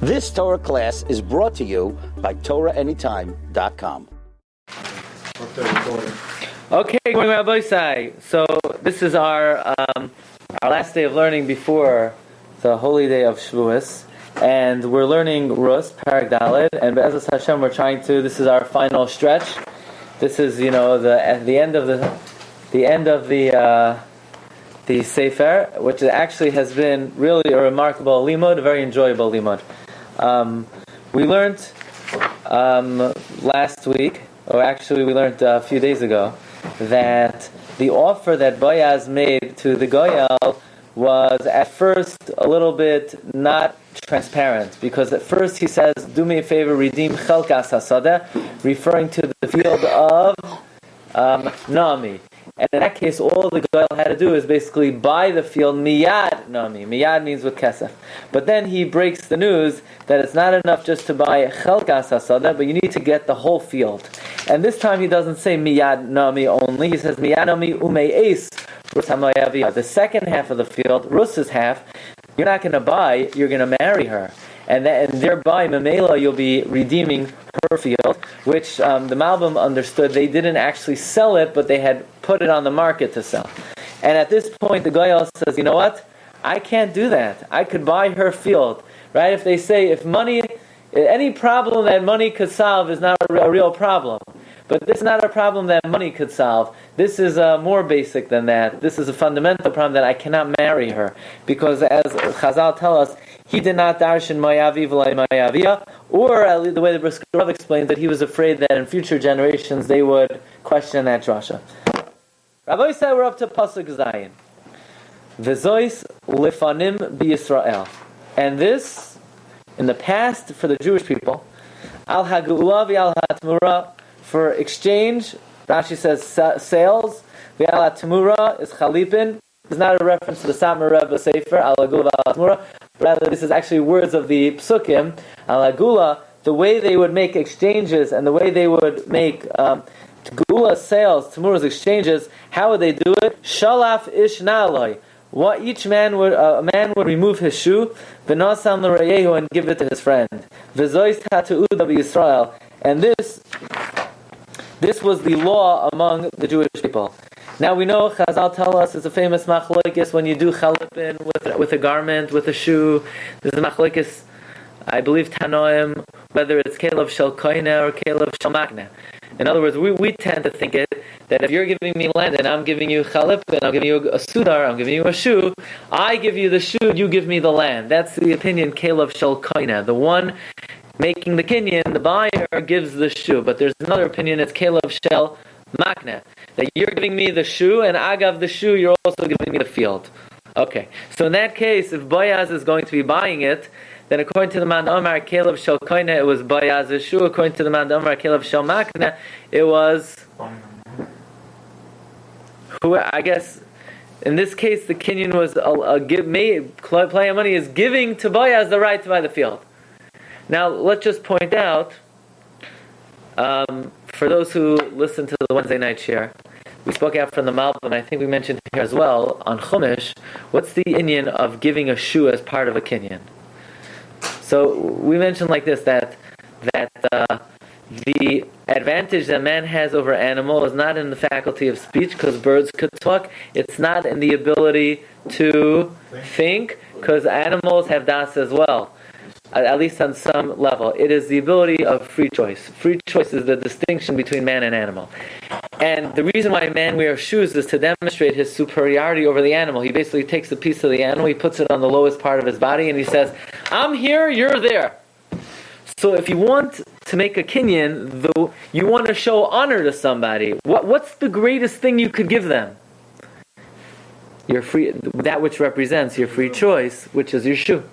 This Torah class is brought to you by TorahAnytime.com. Okay, good morning, Rabbi. So this is our last day of learning before the holy day of Shavuos, and we're learning Rus, Parak Daled, and Be'ezus Hashem we're trying to. This is our final stretch. This is the end of the Sefer, which actually has been really a remarkable limud, a very enjoyable limud. We learned last week, or actually we learned a few days ago, that the offer that Boaz made to the Goyal was at first a little bit not transparent, because at first he says, do me a favor, redeem Chelkas HaSadeh, referring to the field of Nami. And in that case, all the Goyal had to do is basically buy the field miyad Nami. Miyad means with kesef. But then he breaks the news that it's not enough just to buy Chelkas HaSadeh, but you need to get the whole field. And this time he doesn't say miyad Nami only, he says miyad Nami ume'es Rus HaMoyaviyah. The second half of the field, Rus's half, you're not going to buy, you're going to marry her. And thereby, Memela, you'll be redeeming her field, which the Malbim understood they didn't actually sell it, but they had put it on the market to sell. And at this point, the Goyal says, you know what? I can't do that. I could buy her field. Right? If they say, any problem that money could solve is not a real problem. But this is not a problem that money could solve. This is more basic than that. This is a fundamental problem that I cannot marry her. Because as Chazal tell us, he did not darshan mayavi v'lay mayaviyah, or at least the way the Brisker Rav explains that he was afraid that in future generations they would question that drasha. Rabbi said we're up to Pasuk Zayin. V'zois lifanim b'Yisrael. And this, in the past, for the Jewish people, al ha'geula v'al ha'tmura, for exchange, Rashi says sales, v'al ha'tmura is chalipin. It's not a reference to the Satmar Rebbe Sefer, al ha'geula v'al ha'tmura. Rather, this is actually words of the Psukim, al-Agula, the way they would make exchanges and the way they would make Gula sales, Tamura's exchanges. How would they do it? Shalaf ish na'aloi. What a man would remove his shoe, v'nosam l'rayehu, and give it to his friend. V'zois ha'tu'uda b'Yisrael. And this was the law among the Jewish people. Now we know, Chazal tell us, it's a famous machlokes when you do chalipin with a garment, with a shoe. There's a machlokes, I believe, Tanoim, whether it's kelev shel koine or kelev shel makne. In other words, we tend to think it, that if you're giving me land and I'm giving you chalipin, I'm giving you a sudar, I'm giving you a shoe, I give you the shoe, you give me the land. That's the opinion, kelev shel koine. The one making the kinyan, the buyer, gives the shoe. But there's another opinion, it's kelev shel makne, that you're giving me the shoe, and agav the shoe, you're also giving me the field. Okay, so in that case, if Boaz is going to be buying it, then according to the Man Omar Kelev Shel Koine, it was Boaz's shoe. According to the Man Omar Kelev Shel Makne, it was who, I guess, in this case, the kinyan was play of money is giving to Boaz the right to buy the field. Now, let's just point out, for those who listen to the Wednesday night share, we spoke out from the Malbim, I think we mentioned here as well, on Chumash, what's the inyan of giving a shoe as part of a kinyan? So we mentioned like this, that the advantage that man has over animal is not in the faculty of speech, because birds could talk. It's not in the ability to think, because animals have das as well. At least on some level. It is the ability of free choice. Free choice is the distinction between man and animal. And the reason why man wears shoes is to demonstrate his superiority over the animal. He basically takes a piece of the animal, he puts it on the lowest part of his body, and he says, I'm here, you're there. So if you want to make a kinyan, you want to show honor to somebody, what's the greatest thing you could give them? Your free, that which represents your free choice, which is your shoe.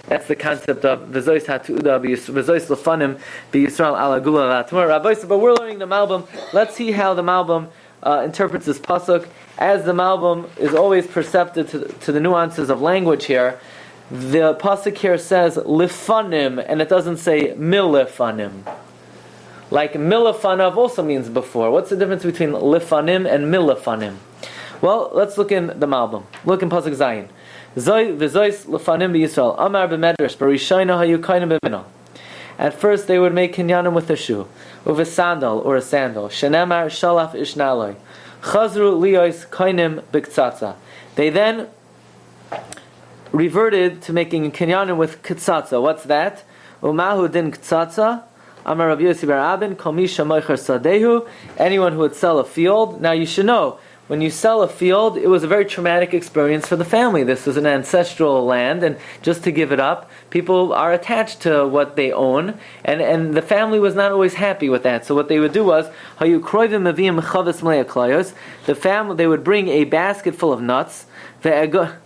That's the concept of v'zois ha'tu'uda v'zois lefanim b'Yisrael ala gula v'atmur. Rabbi, but we're learning the Malbim. Let's see how the Malbim interprets this pasuk. As the Malbim is always perceptive to the nuances of language here, the pasuk here says lifanim, and it doesn't say milifanim. Like milafanav also means before. What's the difference between lifanim and milifanim? Well, let's look in the Malbim. Look in pasuk Zayin. V'zois lefanim b'Yisrael. Amar b'medrash b'rishayna hayu kainim b'minol. At first they would make kinyanim with a shoe, with a sandal or a sandal. Shenemar shalaf ishnaloi. Chazru liyos kainim b'ktsatza. They then reverted to making kinyanim with ktsatza. What's that? Umahu din ktsatza. Amar Rabbi Yossi bar Abin kol mi shamoicher sadehu. Anyone who would sell a field. Now you should know, when you sell a field, it was a very traumatic experience for the family. This was an ancestral land, and just to give it up, people are attached to what they own, and the family was not always happy with that. So what they would do was, the family, they would bring a basket full of nuts, a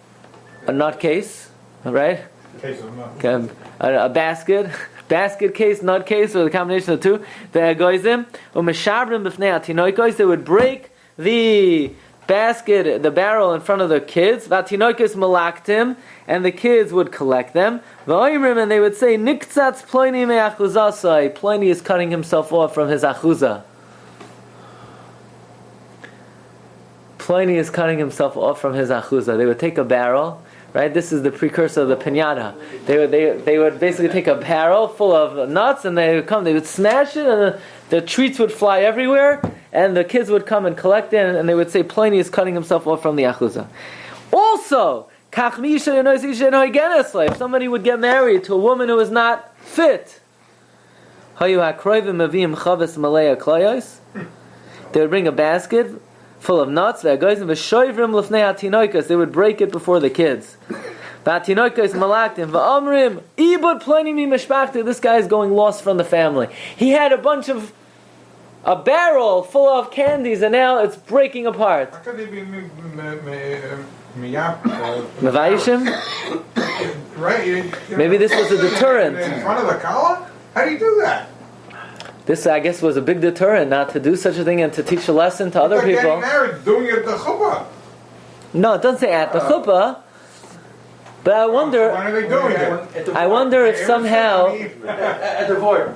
nut case, right? Case of nuts. A basket case, nut case, or the combination of the two. They would break the basket, the barrel in front of the kids, vatinoikis malaktim, and the kids would collect them. And they would say, Niktzatz Pliny me'achuzasai. Pliny is cutting himself off from his achuza. Pliny is cutting himself off from his achuza. They would take a barrel, right? This is the precursor of the piñata. They would basically take a barrel full of nuts, and they would smash it, and the treats would fly everywhere, and the kids would come and collect it, and they would say, Pliny is cutting himself off from the achuza. Also, if somebody would get married to a woman who is not fit, they would bring a basket full of nuts, they would break it before the kids. This guy is going lost from the family. He had a barrel full of candies, and now it's breaking apart. How could they be Mevayishim? Right. Maybe this was a deterrent. In front of the collar? How do you do that? This, I guess, was a big deterrent not to do such a thing and to teach a lesson to other people. Getting married, doing it at the chuppah. No, it doesn't say at the chuppah. But I wonder. When are they doing it? I wonder if somehow. At the board.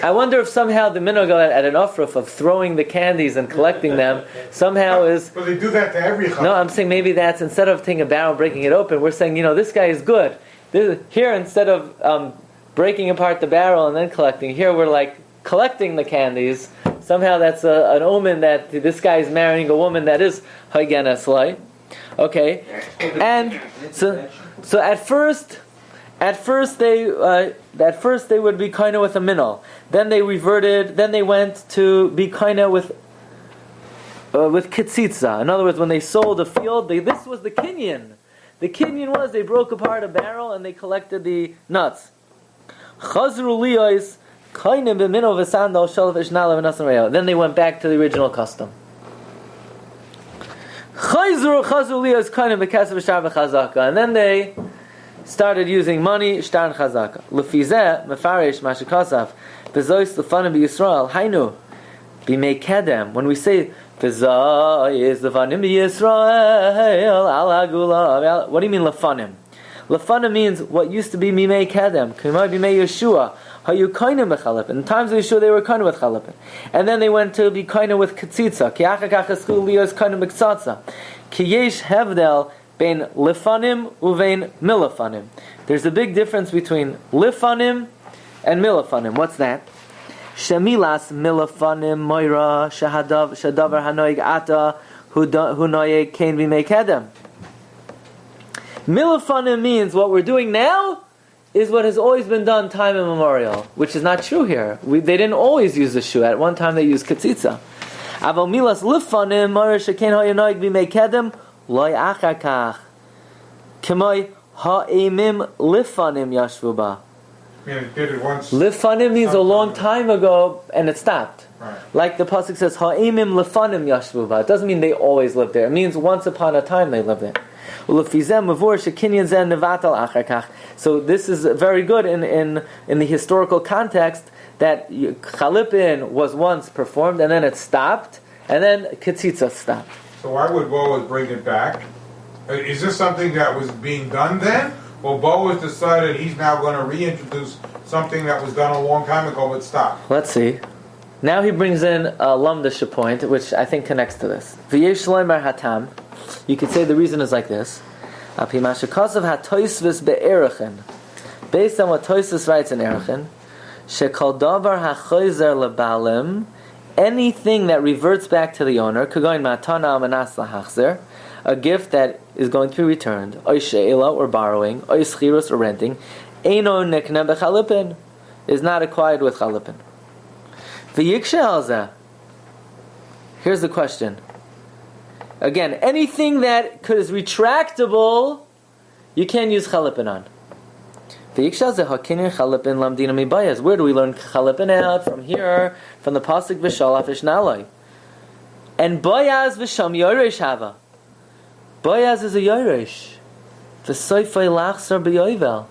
I wonder if somehow the minhag at an ofruf of throwing the candies and collecting them somehow is. But they do that to every chuppah. No, I'm saying maybe that's, instead of taking a barrel and breaking it open, we're saying, this guy is good. Here, instead of breaking apart the barrel and then collecting, here we're like collecting the candies. Somehow that's an omen that this guy is marrying a woman that is Haygen Eslai. Okay, and so at first they would be kind of with a minol. Then they reverted. Then they went to be kind of with kitzitza. In other words, when they sold a field, this was the kinyan. The kinyan was they broke apart a barrel and they collected the nuts. Chazru liyos kainim b'minol v'sandal shalav ishnalav v'nasan re'ah. Then they went back to the original custom. Chazru liyos kainim b'kasav shtar v'chazaka. And then they started using money, shtar and chazaka. Lefizeh mefarish mashikasav v'zois lefanim b'Yisrael hainu b'mei kedem. When we say v'zois lefanim b'Yisrael al hagula, what do you mean lefanim? Lefanim means what used to be mimei kedem. K'may b'mei Yeshua. Hayu kainim b'chalipin. In times of Yeshua they were kainim with chalipin. And then they went to be kainim with katzitza. Ki achakach eschu liyos kainim b'ktzatza. Ki yesh hevdel bein lefanim uvein milafanim. There's a big difference between lifanim and milafanim. What's that? Shemilas milafanim moira shadavar hanoig ata hu noyeg kain b'mei kedem. Milafanim means what we're doing now is what has always been done time immemorial, which is not true here. They didn't always use the shoe. At one time they used katzitza. Aval milas lifanim moira shekain hayanoig b'mei kedem loy achakach k'moy ha'emim lifanim yashvu ba. Lifanim means a long time ago, and it stopped. Right. Like the pasuk says, ha'emim lifanim yashvu ba. It doesn't mean they always lived there. It means once upon a time they lived there. So this is very good in the historical context that chalipin was once performed and then it stopped and then ketzitza stopped. So why would Boaz bring it back? Is this something that was being done then? Well, Boaz decided he's now going to reintroduce something that was done a long time ago but stopped. Let's see. Now he brings in a lamdasha point, which I think connects to this. V'yesh loimer hatam. You could say the reason is like this. Api mashakasav hatoisvis be'erachin. Based on what Toisvis writes in Erachin, shekol davar hachoizer lebalim, anything that reverts back to the owner, kagoin matana manas lahachzer, a gift that is going to be returned, oy she'ela or borrowing, oy schirus or renting, eino nikna bechalipin, is not acquired with chalipin. V'yikshe alzeh. Here's the question. Again, anything that is retractable, you can't use chalipin on. Where do we learn chalipin out? From here, from the pasuk v'shalaf ishnaloi. And Boaz v'sham yoresh hava. Boaz is a yoresh. V'soifay lachsar b'yovel.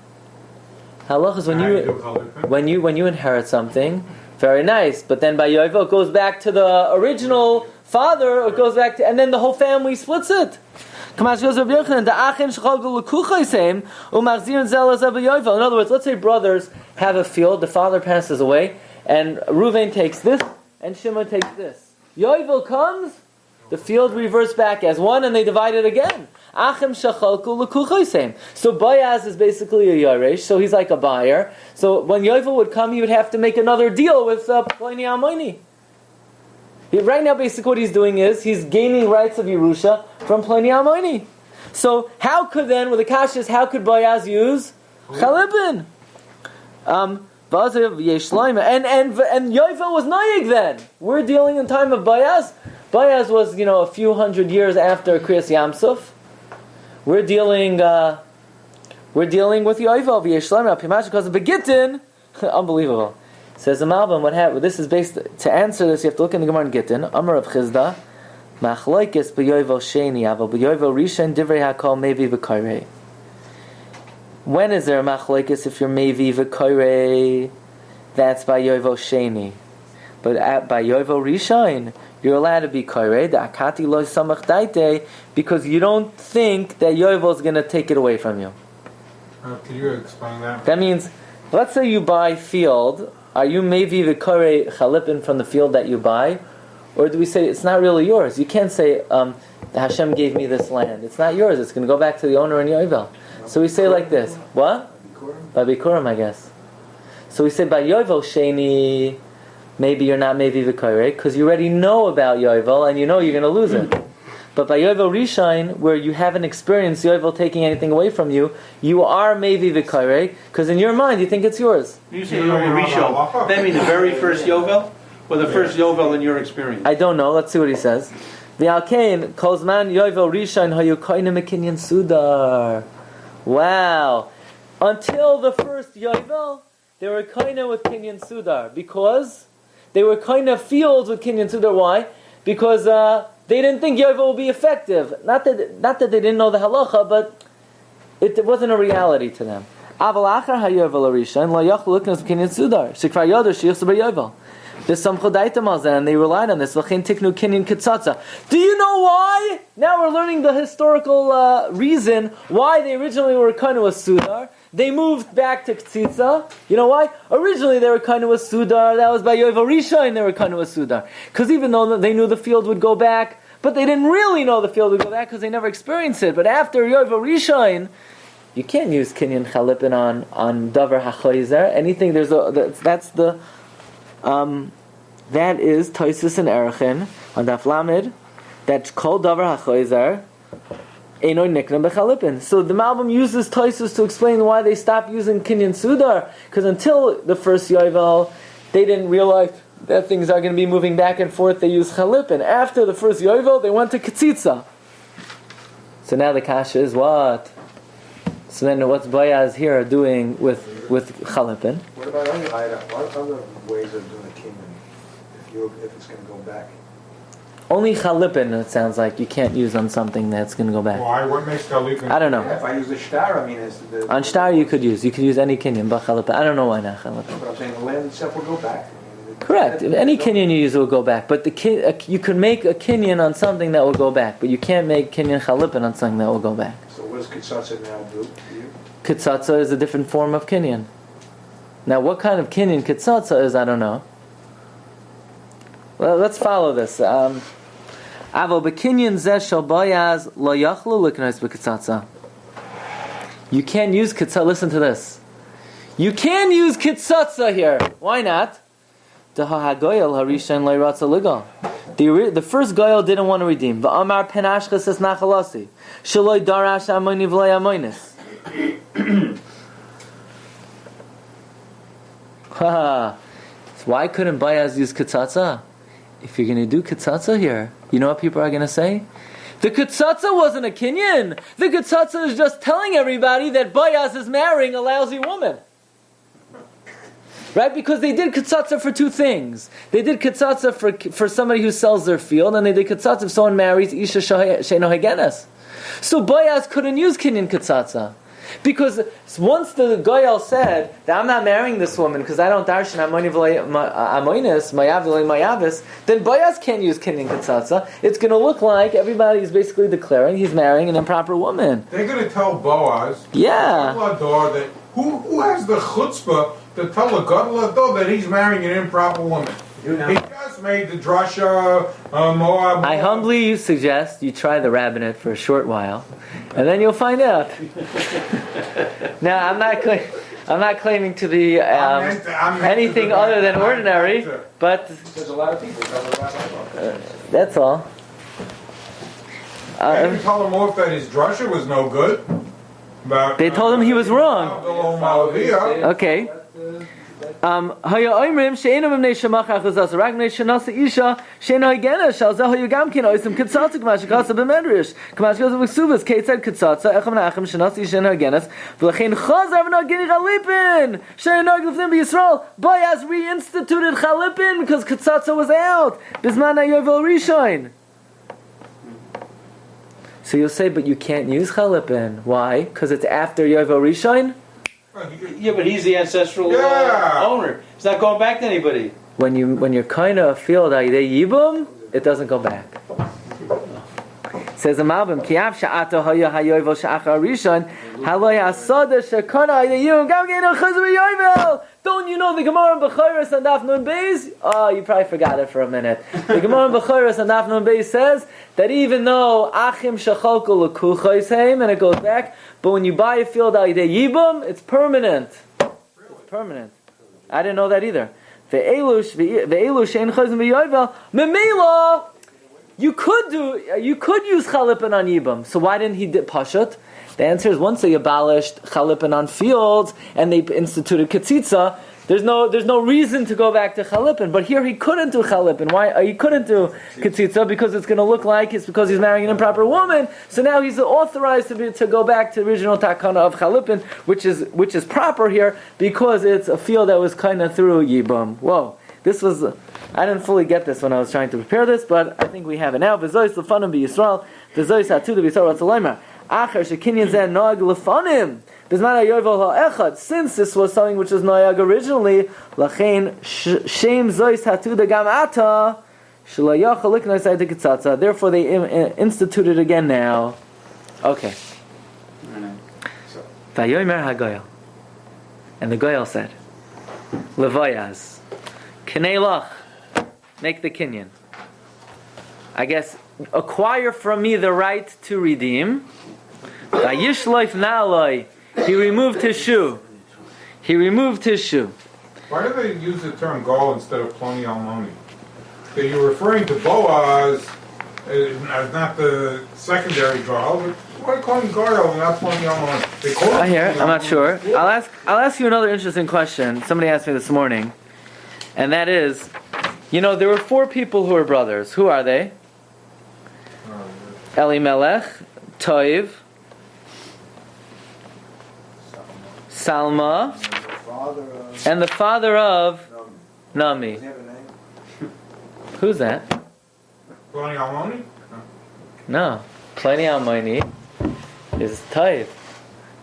Halach is when you inherit something, very nice. But then by yovel it goes back to the original father. It goes back to, and then the whole family splits it. In other words, let's say brothers have a field, the father passes away, and Reuven takes this, and Shimon takes this. Yovel comes, the field reverts back as one, and they divide it again. So Boaz is basically a Yaresh, so he's like a buyer. So when Yovel would come, he would have to make another deal with Ploni Almoni. Right now, basically what he's doing is, he's gaining rights of Yerusha from Ploni Almoni. So how could then, with the kashas, how could Boaz use Chalipin? And Yovel was Noyeg then. We're dealing in time of Boaz. Boaz was, a few hundred years after Kriyas Yamsuf. We're dealing with Yovel v'Yeshleim because of Begitin. Unbelievable. Says the Malbim, what happened? This is based, to answer this, you have to look in the Gemara in Gittin. Amar of Chizda, Machloikis b'yovel sheni, aval b'yovel rishon divrei hakol mevi v'kairei. When is there a Machloikis if you're mevi v'kairei? That's by yovel sheni. But by yovel rishon, you're allowed to be kairei, the akati lo samach daite, because you don't think that yovel is going to take it away from you. Can you explain that? That means, let's say you buy field. Are you maybe v'korei chalipin from the field that you buy? Or do we say it's not really yours? You can't say, Hashem gave me this land. It's not yours. It's going to go back to the owner in Yovel. So we say like this. What? By Bikurim, I guess. So we say by Yovel Sheni, maybe you're not maybe v'korei, because you already know about Yovel and you know you're going to lose it. But by Yovel Rishon, where you haven't experienced Yovel taking anything away from you, you are maybe v'korei, because in your mind you think it's yours. You say Yovel Rishon, that means the very first Yovel, or the first Yovel in your experience? I don't know. Let's see what he says. V'alkein kozman Yovel Rishon hayu koinem kinyan sudar. Wow! Until the first Yovel, they were koinem with kinyan sudar, because they were koinem fields with kinyan sudar. Why? Because they didn't think Yovel will be effective. Not that they didn't know the halacha, but it wasn't a reality to them. And they relied on this. Do you know why? Now we're learning the historical reason why they originally were kind of a sudar. They moved back to Ktsitsa. You know why? Originally they were kind of a sudar. That was by Yovel Rishon. They were kind of a sudar. Because even though they knew the field would go back, but they didn't really know the field would go back because they never experienced it. But after Yovel Rishon, you can't use Kinyan Chalipin on Davar HaChoizer. Anything that is Toisus and Erachin on Daf Lamed. That's called Davar HaChoizer. So the Malbim uses Toisus to explain why they stopped using Kinyan Sudar, because until the first Yovel, they didn't realize that things are going to be moving back and forth. They use Chalipin. After the first Yovel, they went to Ktsitsa. So now the kasha is what? So then what's Boaz here doing with Chalipin? What about other ways of doing a kinyan if it's going to go back? Only Chalipin, it sounds like, you can't use on something that's going to go back. Why? What makes Chalipin? I don't know. Yeah, if I use the shtar, I mean... On shtar you could use any kinyan, but Chalipin, I don't know why not Chalipin. But I'm saying the land itself will go back. Correct. If any kinyan you use will go back, but you can make a kinyan on something that will go back, but you can't make kinyan Chalipin on something that will go back. So what does Kitsatsa now do for you? Kitsatsa is a different form of kinyan. Now what kind of kinyan Kitsatsa is, I don't know. Well, let's follow this. Avo b'kinyan zeh shel Boaz lo yachlu liknos b'kitzatza. You can't use kitzatza. Listen to this. You can use kitzatza here. Why not? The first goyal didn't want to redeem. V'amar penashchas es nachalasi. Shaloi darash amoni v'loi amonis. So why couldn't Boaz use kitzatza? If you're going to do kitzatza here, you know what people are going to say? The kitzatza wasn't a kinyan. The kitzatza is just telling everybody that Boaz is marrying a lousy woman. Right? Because they did kitzatza for two things. They did kitzatza for somebody who sells their field, and they did kitzatza if someone marries Isha Sheino Hagenes. So Boaz couldn't use kinyan kitzatza. Because once the Goyal said that I'm not marrying this woman because I don't darshan amoinis, mayavis, then Boaz can't use kinyan kitzatza. It's going to look like everybody is basically declaring he's marrying an improper woman. They're going to tell Boaz, that who has the chutzpah to tell a gadol ador that he's marrying an improper woman? He just made the drasha Moab. I humbly suggest you try the rabbinate for a short while, and then you'll find out. Now, I'm not claiming to be anything other than ordinary, but There's a lot of people that tell the rabbi. That's all. They didn't tell him off that his drasha was no good. They told him he was wrong. Okay. Haya oimrim she'enu b'mnei shemach achuzas rak b'nei shenasa isha she'enu hagenes shal zeh hayu gam kin oisim kitzatza k'ma shekatza b'medrash k'ma shekatza b'ksubas keitzad kitzatza echem na'achem shenasa isha she'enu hagenes v'lechein chazar v'nagini chalipin she'enu haglifnim b'Yisrael. Boaz reinstituted chalipin because kitzatza was out bisman ha'yovel rishon. So you'll say, but you can't use chalipin. Why? Because it's after yovel rishon. Yeah, but he's the ancestral owner. He's not going back to anybody. When you're kind of feel that they yibum, it doesn't go back. Says the Malbim, Kiav sha'ato haya hayovel sha'achar rishon haloy asada shekana yiyum gam geinu chazur yovel. Don't you know the Gemara in Bechoros and Daf Nun Beis? Oh, you probably forgot it for a minute. The Gemara in Bechoros and Daf Nun Beis says that even though Achim shachalku l'kuchos heim, and it goes back, but when you buy a field al yidei yibum, it's permanent. It's permanent. I didn't know that either. Ve'elu she'en chazim v'yovel memela. You could use chalipin on yibum. So why didn't he did pashut? The answer is once they abolished chalipin on fields and they instituted ketzitza, there's no reason to go back to chalipin. But here he couldn't do chalipin. Why? He couldn't do ketzitza because it's going to look like it's because he's marrying an improper woman. So now he's authorized to go back to the original takana of chalipin, which is proper here because it's a field that was kind of through yibum. Whoa, this was. I didn't fully get this when I was trying to prepare this, but I think we have it now. V'zois lefanim b'Yisrael, v'zois hatu b'Yisrael ratzalaimer. Acher shekinyan zeh noag lefanim. B'zman hayovel ha'echad. Since this was something which was noag originally, lachein shem zois hatu gam ata shelo yachal liknoi sayte kitzatza. Therefore, they instituted again now. Okay. Vayomer hagoyel, and the goyel said, Levoyaz, kinei lach. Make the kinyan. I guess acquire from me the right to redeem. Vayishloif na'aloi. He removed his shoe. Why do they use the term Goel instead of Ploni Almoni? So you're referring to Boaz as not the secondary Goel, but why call him Goel and not Ploni Almoni? They call him I'm not sure. I'll ask you another interesting question. Somebody asked me this morning, and that is, there were 4 people who were brothers. Who are they? Elimelech, Toiv, Salma, and the father of Nami. Does he have a name? Who's that? Ploni Almoni? No. Ploni Almoni is Toiv.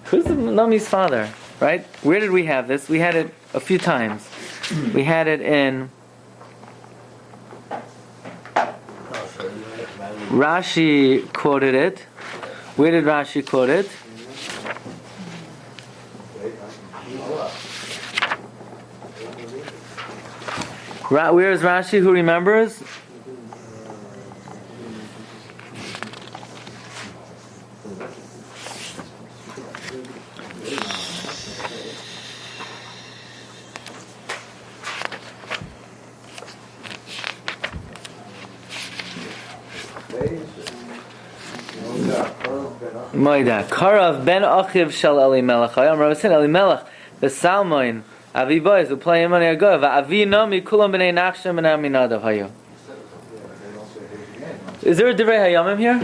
Who's Nami's father? Right? Where did we have this? We had it a few times. We had it in Rashi quoted it. Where did Rashi quote it? Where is Rashi? Who remembers? Moida. Karav ben Achiv shel Elimelech. Hayam Rabbi said Elimelech v'Salmoin Avi Boaz u'playim money ago v'Avi Nami kulam b'nei Nachshon ben Aminadav hayu. Is there a Divrei Hayamim here?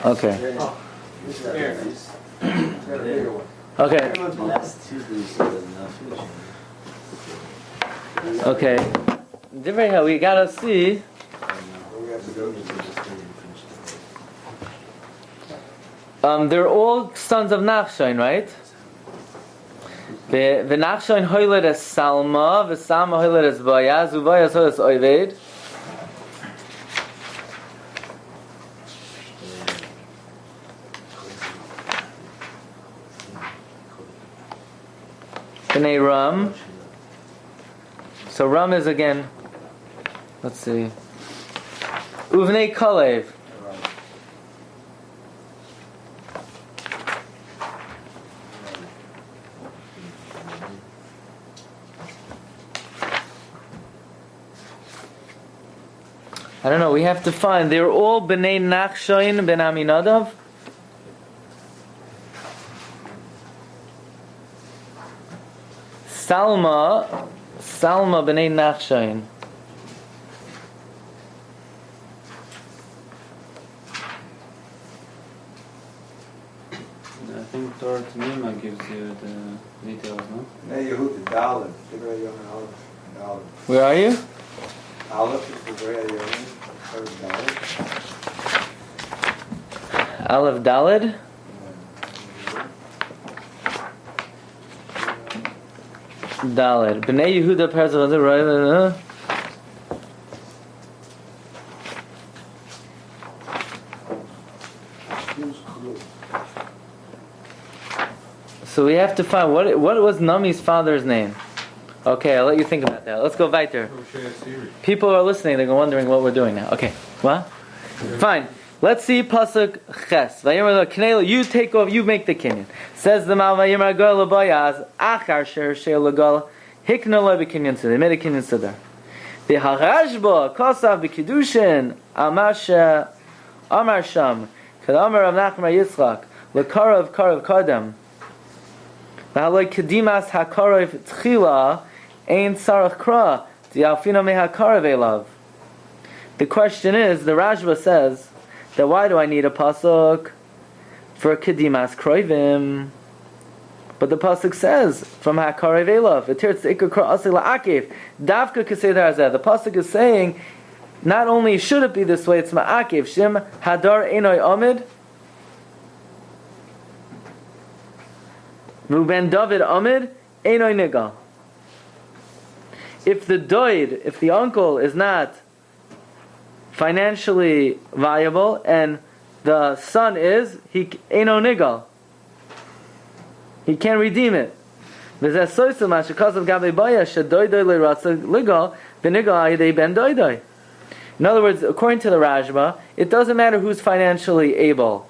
Okay. Okay. Okay. Divrei Hayamim, we gotta see. They're all sons of Nachshon, right? V'Nachshon hoiled as Salma, v'Salma hoiled as Boaz, v'Boaz hoiled as Oved. B'nei Ram. So Ram is again. Let's see. Uvnei Kalev. I don't know, we have to find. They're all B'nai Nachshon ben Aminadav. Salma B'nai Nachshon. I think Torah Tanima gives you the details, no? Hey, Yehud, Dalet. Divrei Hayamim, Aleph. Dalet. Where are you? Aleph is Divrei Hayamim. Dalet. Aleph Daled. Daled. B'nai Yehuda Perez of the Rabbi. So we have to find what was Nami's father's name. Okay, I'll let you think about that. Let's go weiter. People are listening, they're wondering what we're doing now. Okay, what? Fine. Let's see Pasuk Ches. You take off, you make the kinyan. Says the Mal Vayimar Goel Boaz, Achar Sher Shel Goel, Hikna Lo B'Kinyan Siddur. They made a kinyan siddur. The Harashba Kosav B'Kiddushin Amar Sham Kadamar Rav Nachman Yitzchak Lekarav Karav Kadam. V'haloi Kedimas HaKarav Tchila Ein Sarach Kra Dialfina Me HaKarav Elav. The question is, the Rashba says that why do I need a pasuk for Kedimas Kroivim? But the pasuk says from HaKarav Elav V'tirtz Ikar Kra Asei La'akev Davka Kesei Darzeh. The pasuk is saying not only should it be this way, it's Ma'akev Shim Hadar Einoi Amid Ruben David Amid Einoi Nigal. If the uncle is not financially viable and the son is, he Eino Nigal. He can't redeem it. In other words, according to the Rashba, it doesn't matter who's financially able.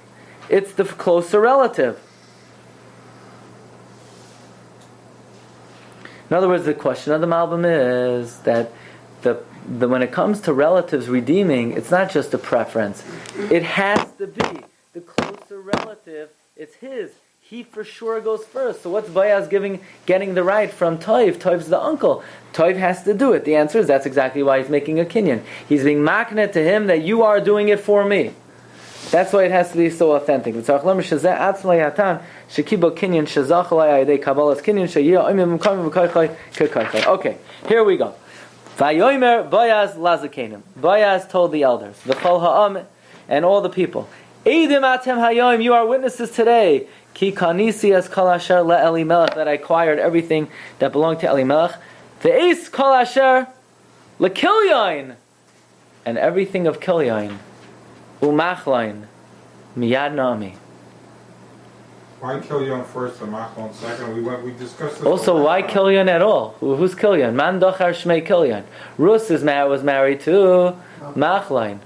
It's the closer relative. In other words, the question of the Malbim is that when it comes to relatives redeeming, it's not just a preference. It has to be the closer relative. It's his. He for sure goes first. So what's Boaz getting the right from Toiv? Toiv's the uncle. Toiv has to do it. The answer is that's exactly why he's making a kinyan. He's being maknet to him that you are doing it for me. That's why it has to be so authentic. Okay, here we go. Vayomer Boaz Lazakanim. Boaz told the elders, V'chol ha'am, and all the people, Eidim atem hayom, you are witnesses today. Ki kanisi as kol asher le'Elimelech, that I acquired everything that belonged to Elimelech. Ve'es kol asher le'Kilyon, and everything of Kilyon. Umachlain miyad nami. Why Kilyon first and Machlon second? We discussed this. Also, why Kilyon at all? Who's Kilyon? Man dochar shmei Kilyon. Rus was married to Machlain.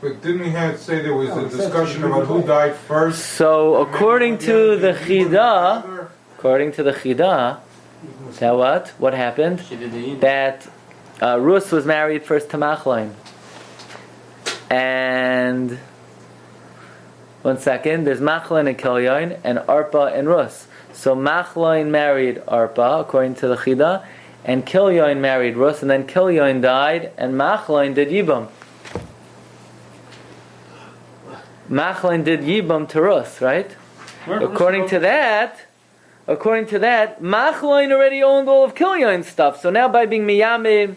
But didn't we say there was a discussion about who died first? So according to the Chida, that what happened? That Rus was married first to Machlain. And one second, there's Machlain and Kilyon, and Arpa and Rus. So Machlain married Arpa, according to the Chida, and Kilyon married Rus, and then Kilyon died, and Machlain did Yibam. Machlain did Yibam to Rus, right? According to that, Machlain already owned all of Kilyon's stuff. So now by being Miyabim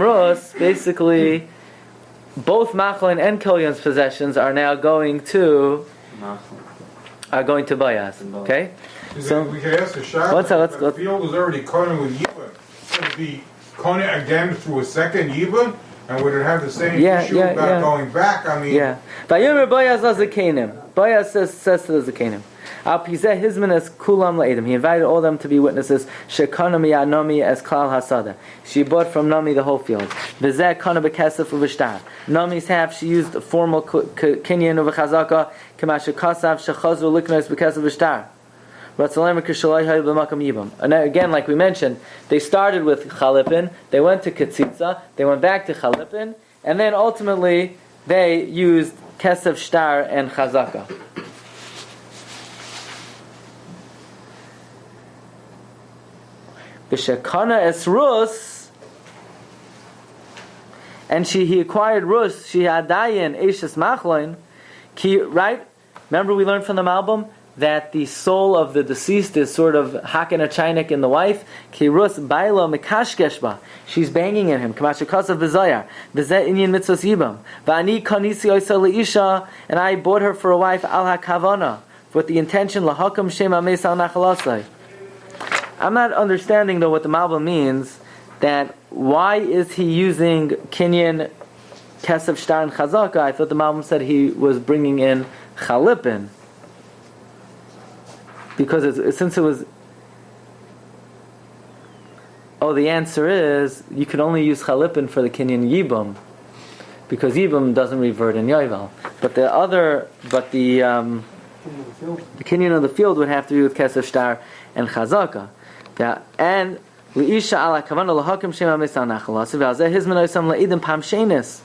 Rus, basically both Machlain and Kilyon's possessions are now going to Boaz. Okay? So we can ask the shot. The field was already Kohen with Yibam. Would it be Kohen again through a second Yibam? And would it have the same issue about going back? I mean, Vayomer Boaz laZakenim. Boaz says to the Zakenim, Al Pizeh Hizmanas Kulam La'edim. He invited all of them to be witnesses. Shekana Nami as Klal Hasada. She bought from Nami the whole field. V'zeh Kana Bekesef Uvishtar. Nami's half she used a formal kinyan of a chazaka. K'mashe Kasav Shechazru Liknos Bekesef Vishtar. And again, like we mentioned, they started with Chalipin, they went to Ketzitza, they went back to Chalipin, and then ultimately they used Kesef Shtar and Chazaka. B'shekana es Rus, and he acquired Rus, she had Dayan, Eishes Machlain, right? Remember we learned from the Malbim that the soul of the deceased is sort of haken a chinik in the wife. Kirus bailo mikashkeshba. She's banging at him. Kamashikasav v'zayar. V'zeh inyan mitzvos yibam. V'ani kanisi oisa leisha. And I bought her for a wife al hakavana, with the intention lahakam shem ames al nachalasai. I'm not understanding though what the Malbim means. That why is he using kinyan kesef shtar and chazaka? I thought the Malbim said he was bringing in chalipin. Because since it was... the answer is, you can only use Chalipin for the Kinyan Yibam. Because Yibam doesn't revert in Yovel. But the Kinyan of the field would have to be with Kesef Shtar and Chazaka. And L'isha ala kavana l'hakim shema misal nachalas v'azeh hizman oisam la'idim pam shenis.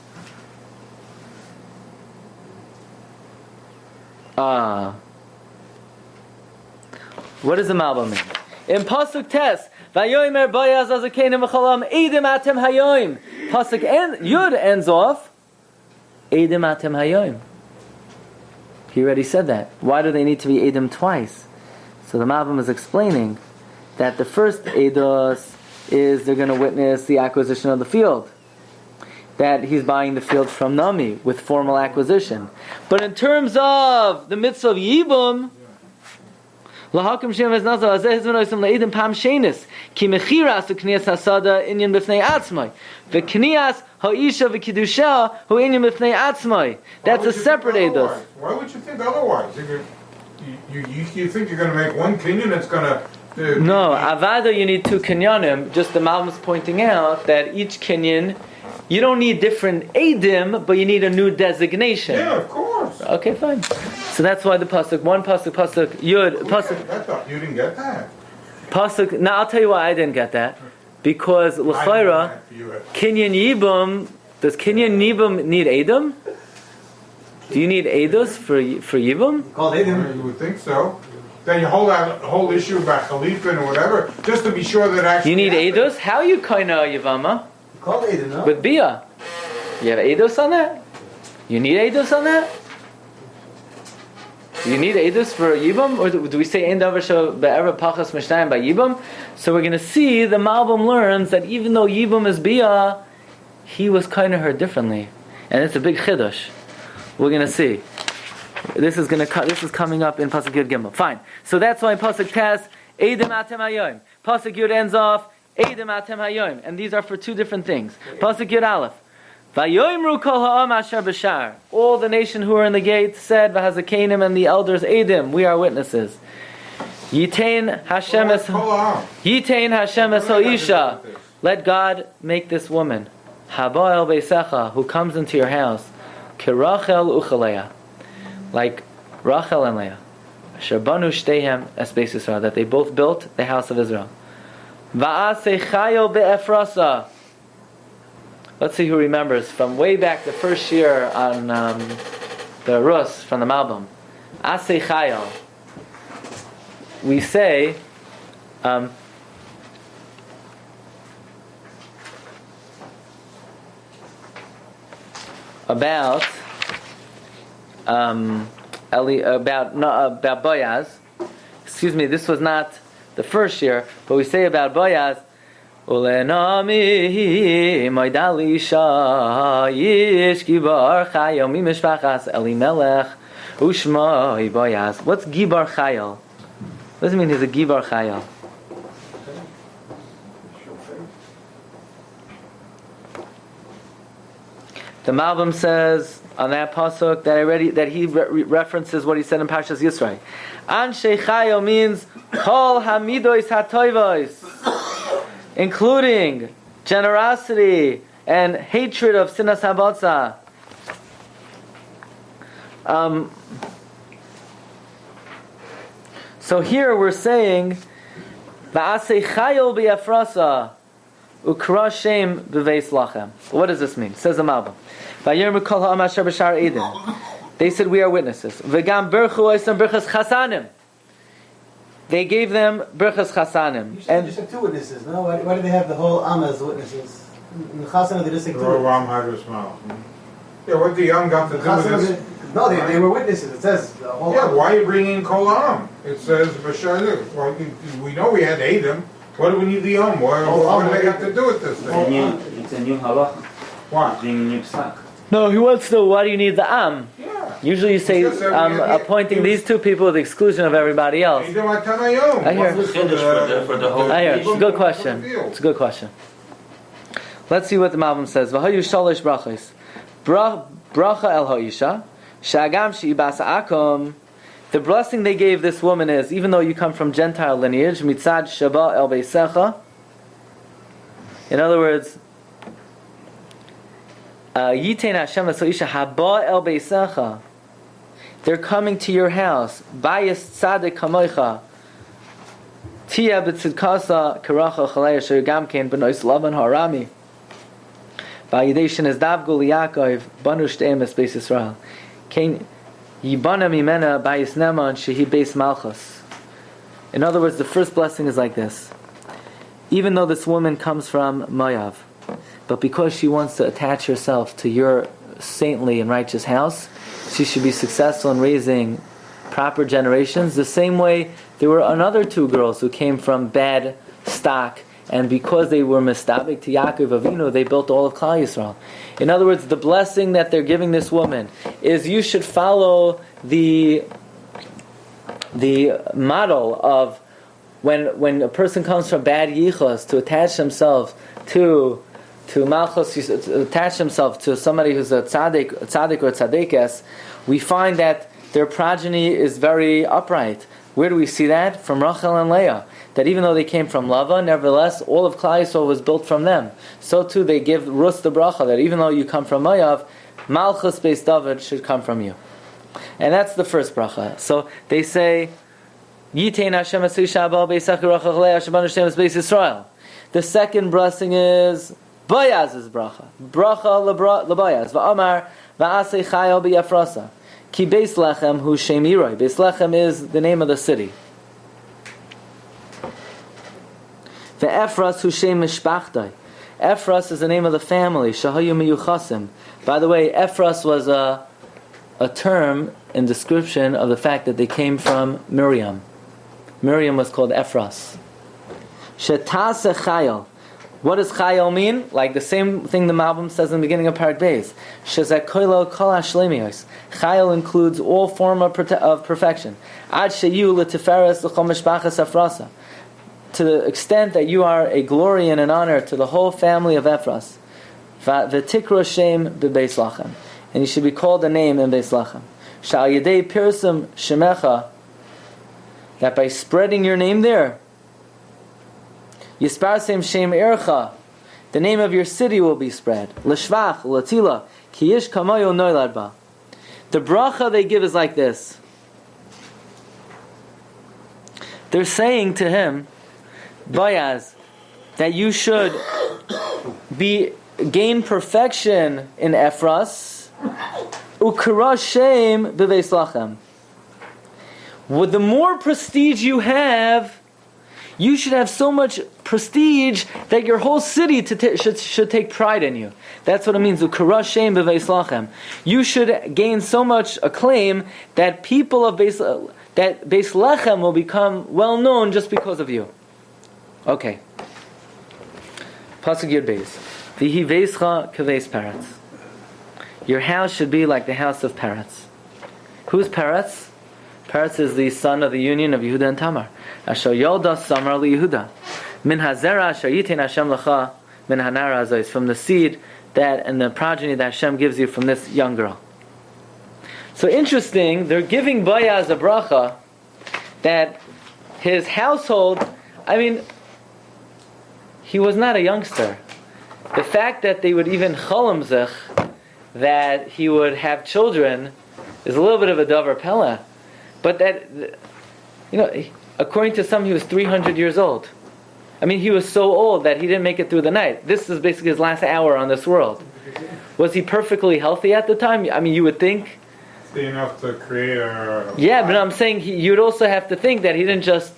What does the Malbim mean? In Pasuk Tes, Vayomer Boaz azakenim v'cholam Eidim atem hayoim. Pasuk Yud ends off Eidim atem hayoim. He already said that. Why do they need to be Eidim twice? So the Malbim is explaining that the first Eidos is they're going to witness the acquisition of the field. That he's buying the field from Nami with formal acquisition. But in terms of the mitzvah of Yibum, Lahakim Shem Veznaza Azeh Hizman Oisim La'edim Pam Shenis Ki Mechiras Uknias Hasada Inyan B'fnei Atzmai V'Knias Ha'isha V'Kiddusha Hu Inyan B'fnei Atzmai. That's a separate Eidos. Why would you think otherwise? You think you're going to make one kinyan that's going to... No, Avada you need two kinyanim. Just the Malbim is pointing out that each kinyan, you don't need different Eidim, but you need a new designation. Yeah, of course. Okay, fine. So that's why the pasuk Yud pasuk. You didn't get that. Pasuk. Now I'll tell you why I didn't get that. Because l'chayra kinyan yibum. Does kinyan yibum need Eidim? Do you need Eidos for yibum? Called Eidim. You would think so. Then you hold out a whole issue about Khalifin or whatever, just to be sure that actually... You need Eidos? How you kaina Yavama? Called Eidim, no? With Bia. You have Eidos on that? You need Eidos on that? Do you need Eidos for Yibam? Or do we say Ein Davar Be'era Pachas Mishnayim by Yibam? So we're going to see the Malbim learns that even though Yibam is Bia, he was kaina her differently. And it's a big chiddush. We're going to see. This is coming up in Pasuk Yud Gimel. Fine. So that's why in Pasuk Tes, Eidim Atem Hayoim. Pasuk Yud ends off, Eidim Atem Hayoim. And these are for two different things. Pasuk Yud Aleph. Vayoimru kol ha'am asher b'shar. All the nation who are in the gate said, V'hazakenim and the elders, Eidim, we are witnesses. Yitain Hashem es ha'isha. Let God make this woman. Haba el beisecha, who comes into your house. Kirachel uchaleya. Like Rachel and Leah, Sherbanu Shteihem es Beis Yisrael, that they both built the house of Israel. Va'asei chayo be'efrasa. Let's see who remembers from way back the first year on the Rus from the Malbim. Asei chayo. We say about Boaz. Excuse me, this was not the first year, but we say about Boaz, Ulenami Moidalisha Yish Gibar Chayil Mi Mishpachas Elimelech Ushmai Boaz. What's Gibar Chayil? What does it mean he's a Gibar Chayil? The Malbim says on that pasuk that he references what he said in Parshas Yisrael. Anshe Chayil means Kol Hamidois Hatoivos, including generosity and hatred of Sinas Habatza. So here we're saying Va'asei Chayil B'Yafrasa Ukra Shem B'Veis Lachem. What does this mean? Says the Malbim. They said we are witnesses. They gave them berchas chasanim. And you said two witnesses, no? Why do they have the whole Am as witnesses? In the chasana they just say two. Yeah, what the Yam got to do with this? No, they were witnesses. It says the whole. Yeah, why are you bringing Kol Am? It says B'Shaylik. Well, we know we had Adam. What do we need the Yom? What do they have to do with this thing? It's a new halach. Why? Being a new psak. No, he wants to know why do you need the Am? Yeah. Usually you say appointing these two people with the exclusion of everybody else. I hear. For the whole I hear. It's a good question. It's a good question. Let's see what the Malbim says. V'hayu shalosh brachos. Bracha el ha'isha. Shagam she'ibas akum. The blessing they gave this woman is, even though you come from Gentile lineage, mitzad shaba el beisecha. In other words, Yitein Hashem l'soisha haba el beisecha. They're coming to your house. Bayis tzaddik kamoicha. Tia b'tzidkasa karacha chalei asher gamkein b'nois lavan harami. Vayidei is davgul Yaakov banu shteim es beis Yisrael. Kein yibana mimena bayis neman shehi beis malchus. In other words, the first blessing is like this. Even though this woman comes from Moav, but because she wants to attach herself to your saintly and righteous house, she should be successful in raising proper generations. The same way there were another two girls who came from bad stock, and because they were mistabik to Yaakov Avinu, they built all of Klal Yisrael. In other words, the blessing that they're giving this woman is you should follow the model of when a person comes from bad yichos to attach themselves to Malchus, attach himself to somebody who's a tzaddik or tzaddikes, we find that their progeny is very upright. Where do we see that? From Rachel and Leah. That even though they came from Lava, nevertheless, all of Klal Yisrael was built from them. So too, they give Rus the bracha, that even though you come from Moav, Malchus Beis David should come from you. And that's the first bracha. So they say, Yitein Hashem Asisha Abal Beisach Rachel Leah Shabban Hashem Beis Yisrael. The second blessing is Boaz's bracha. Bracha leBoaz. Va'amar va'asei chayil b'yafrasa. Ki Beis Lechem hu Shem Yiroi. Beis Lechem is the name of the city. Ve'efras hu Shem Mishpachtai. Ephras is the name of the family. Shahayu miyuchasim. By the way, Ephras was a term in description of the fact that they came from Miriam. Miriam was called Ephras. Shetase chayil. What does chayil mean? Like the same thing the Malbim says in the beginning of Parak Beis. Shezakoilo kol hashleimios. Chayil includes all form of perfection. Ad sheyu l'tiferes l'chol mishpachas Ephrasa. To the extent that you are a glory and an honor to the whole family of Ephras. V'tikra shem b'beis lachem. And you should be called a name in Beis Lachem. Shal yedei pirsum shemecha. That by spreading your name there, Yisparsem Shem Ercha, the name of your city will be spread. L'shvach, l'tila, ki yish kamayo noilad ba. The bracha they give is like this. They're saying to him, Boaz, that you should gain perfection in Ephras, ukara shem b'veis lachem. With the more prestige you have, you should have so much prestige that your whole city should take pride in you. That's what it means. Ukara shem b'veis lachem. You should gain so much acclaim that people of Beis Lechem will become well known just because of you. Okay. Pasuk Yud Beis. V'hi veischa k'veis Peretz. Your house should be like the house of Peretz. Who's Peretz? Peretz is the son of the union of Yehuda and Tamar. Asher yolda samar li Yehuda. Min hazera asher yitin Hashem lecha min hanara azos. From the seed that and the progeny that Hashem gives you from this young girl. So interesting, they're giving Boaz a bracha that his household, he was not a youngster. The fact that they would even cholam zich, that he would have children, is a little bit of a davar pella. But that, according to some, he was 300 years old. He was so old that he didn't make it through the night. This is basically his last hour on this world. Was he perfectly healthy at the time? You would think. Enough to create a... Yeah, but I'm saying you'd also have to think that he didn't just...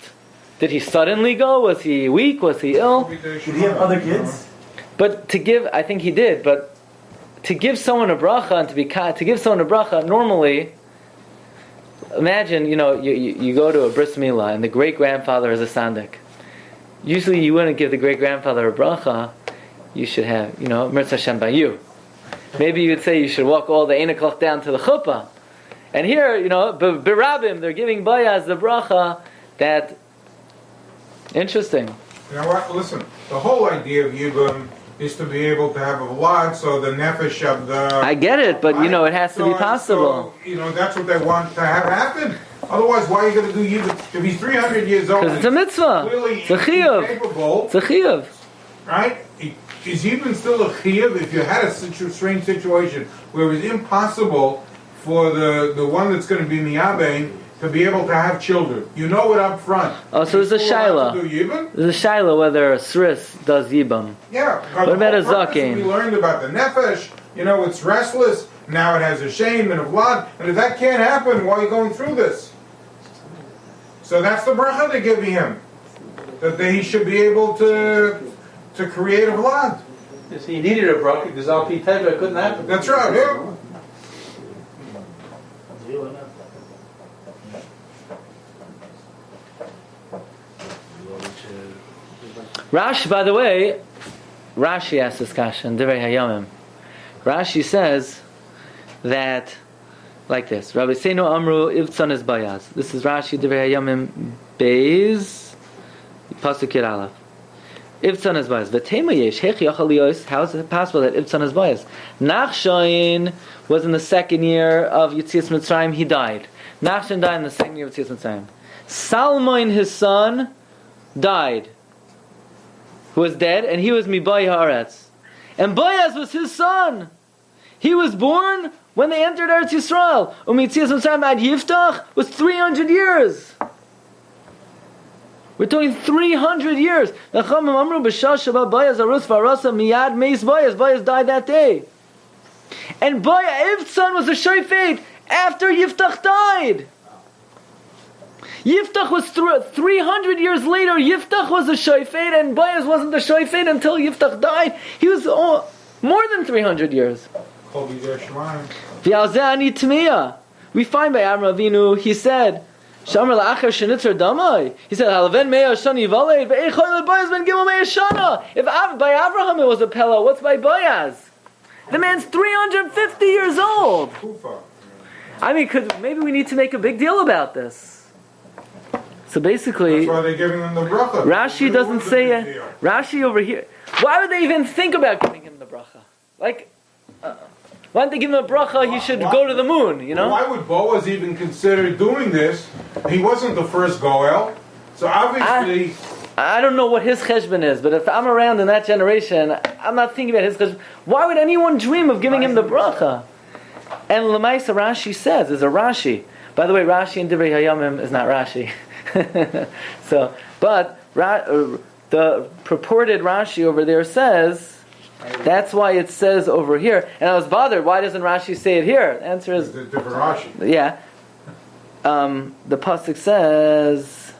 Did he suddenly go? Was he weak? Was he ill? Did he have other kids? But to give, I think he did, but to give someone a bracha and to give someone a bracha, normally, imagine, you go to a bris milah and the great-grandfather is a sandik. Usually you wouldn't give the great-grandfather a bracha, you should have, Mirz Hashem by you. Maybe you would say you should walk all the Einaklach down to the chuppah. And here, Birabim, they're giving Boaz the bracha that... Interesting. You know what? Listen, the whole idea of Yibum is to be able to have a vlad, so the nefesh of the... I get it, but it has to be possible. So, that's what they want to have happen. Otherwise, why are you going to do Yibum? If he's 300 years old... Because it's a mitzvah. Clearly it's a chiyuv. incapable. It's a chiyuv. Right? Is Yibum still a chiyuv if you had a strange situation where it was impossible for the one that's going to be miyabein to be able to have children? You know it up front. Oh, so there's a shaila. There's a shaila whether a sris does yibam. Yeah. What about a zaken? We learned about the nefesh. It's restless. Now it has a shame and a vlad. And if that can't happen, why are you going through this? So that's the bracha they're giving him. That he should be able to create a vlad. Yes, he needed a bracha because Al Pi Teva couldn't happen. That's right, yeah. Rashi, by the way, Rashi asked this question, Divrei Hayamim. Rashi says that, like this, Rabbi Seinu Amru Ivtzon is Boaz. This is Rashi, Divrei Hayamim, Beis, Pasuk Yud Aleph. Ivtzon is Boaz. V'tema yesh, hechi yachal liyos, how is it possible that Ivtzon is Boaz? Nachshon was in the second year of Yetzias Mitzrayim, he died. Nachshon died in the second year of Yetzias Mitzrayim. Salmon, his son, died. Who was dead, and he was Mibai Haaretz. And Boaz was his son. He was born when they entered Eretz Yisrael. Umitzias Mitzrayim ad Yiftach was 300 years. We're talking 300 years. Nachamim Amru b'shah sheba Boaz arus v'arasa miyad meis Boaz. Boaz died that day. And Boaz's son was a shofet after Yiftach died. Yiftach was 300 years later. Yiftach was a shofet, and Boaz wasn't the shofet until Yiftach died. He was more than 300 years. We find by Amram Avinu, he said, "Shamar la'achar shenitzar damai." He said, "Halaven me'ah shani valed ve'echol Boaz ben gimel me'ah shana." If by Abraham it was a pella, what's by Boaz? The man's 350 years old. Maybe we need to make a big deal about this. So basically, that's why they're giving him the bracha. Rashi doesn't say it. Rashi over here. Why would they even think about giving him the bracha? Why don't they give him a bracha? He should go to the moon. Why would Boaz even consider doing this? He wasn't the first Goel, so obviously. I don't know what his cheshbon is, but if I'm around in that generation, I'm not thinking about his cheshbon. Why would anyone dream of giving him the bracha? And Lamaisa Rashi says, there's a Rashi. By the way, Rashi in Divrei Hayamim is not Rashi. But the purported Rashi over there says, that's why it says over here. And I was bothered, why doesn't Rashi say it here? The answer is, It's a different Rashi. yeah. The pasuk says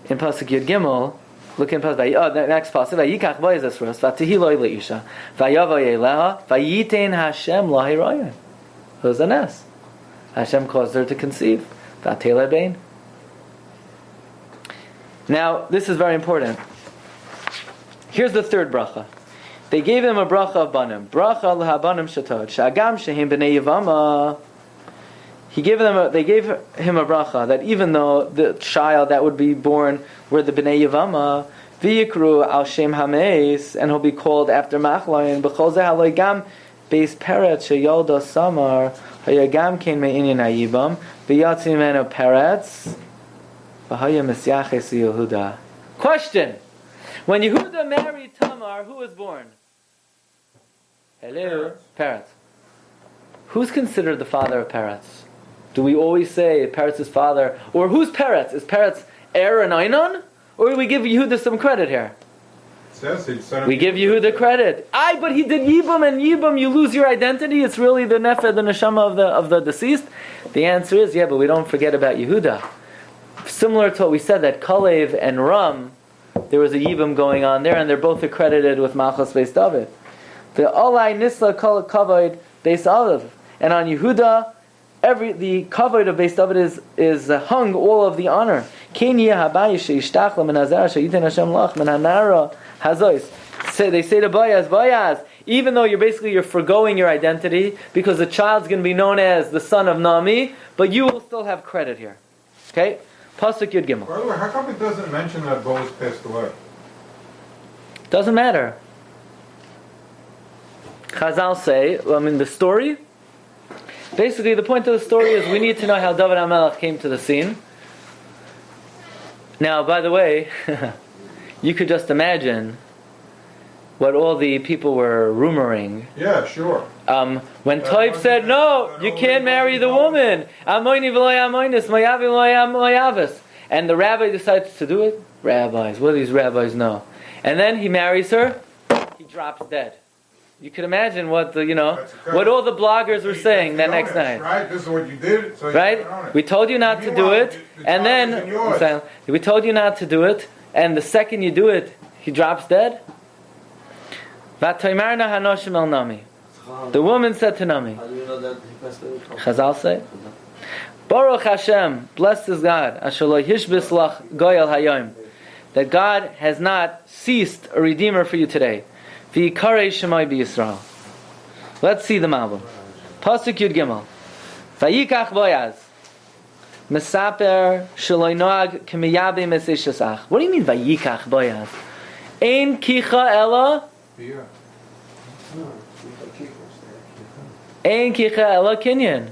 in pasuk Yud Gimel. Look in pasuk. The next pasuk. Vayikach Boaz esros v'tihi lo leisha vayavay eleha vayitein Hashem lahirayin. Who's the nes? Hashem caused her to conceive. V'atele bein. Now this is very important. Here's the third bracha. They gave him a bracha of banim. Bracha l'habanim shatod shagam shehim b'nei yivama. They gave him a bracha that even though the child that would be born were the Bnei Yavama, v'yikru al shem hameis, and he'll be called after Machlayin, b'chol zeh haloi gam beis peret sheyolda samar, hayagam kein me'inyan hayibam, v'yatzi mimenu peretz, v'haya misyaches Yehuda. Question. When Yehuda married Tamar, who was born? Hello? Peretz. Who's considered the father of Peretz? Do we always say Peretz's father? Or who's Peretz? Is Peretz Er and Einon? Or do we give Yehuda some credit here? We give Yehuda credit. But he did Yibam, and Yibam, you lose your identity. It's really the Nefeh, the Neshama of the deceased. The answer is, but we don't forget about Yehuda. Similar to what we said, that Kalev and Ram, there was a Yibam going on there, and they're both accredited with Malchus Beis David. The Olai Nisla Kol Kavod Beis Oliv. And on Yehuda, the kavod of Beis David is hung all of the honor. They say to Boaz, even though you're forgoing your identity because the child's going to be known as the son of Nami, but you will still have credit here. Okay, pasuk Yud Gimel. By the way, how come it doesn't mention that Boaz passed away? Doesn't matter. Chazal say, the story. Basically, the point of the story is we need to know how David HaMelech came to the scene. Now, by the way, you could just imagine what all the people were rumoring. Yeah, sure. When Toiv said, no, you can't marry the woman. And the rabbi decides to do it. Rabbis, what do these rabbis know? And then he marries her, he drops dead. You can imagine what what all the bloggers were saying that next night. Right, this is what you did. So right, we told you not to do it, and then we told you not to do it, and the second you do it, he drops dead. The woman said to Nami. Chazal say, Baruch Hashem, blessed is God, that God has not ceased a redeemer for you today. V'yikarei Shemai b'Yisrael. Let's see the Malbim. Pasuk Yud Gimel. Vayikach Boaz. Mesaper sheloi noag k'miyabe mesishas ach. What do you mean Vayikach Boaz? Ein kicha ella. Ein kicha ella kinyan.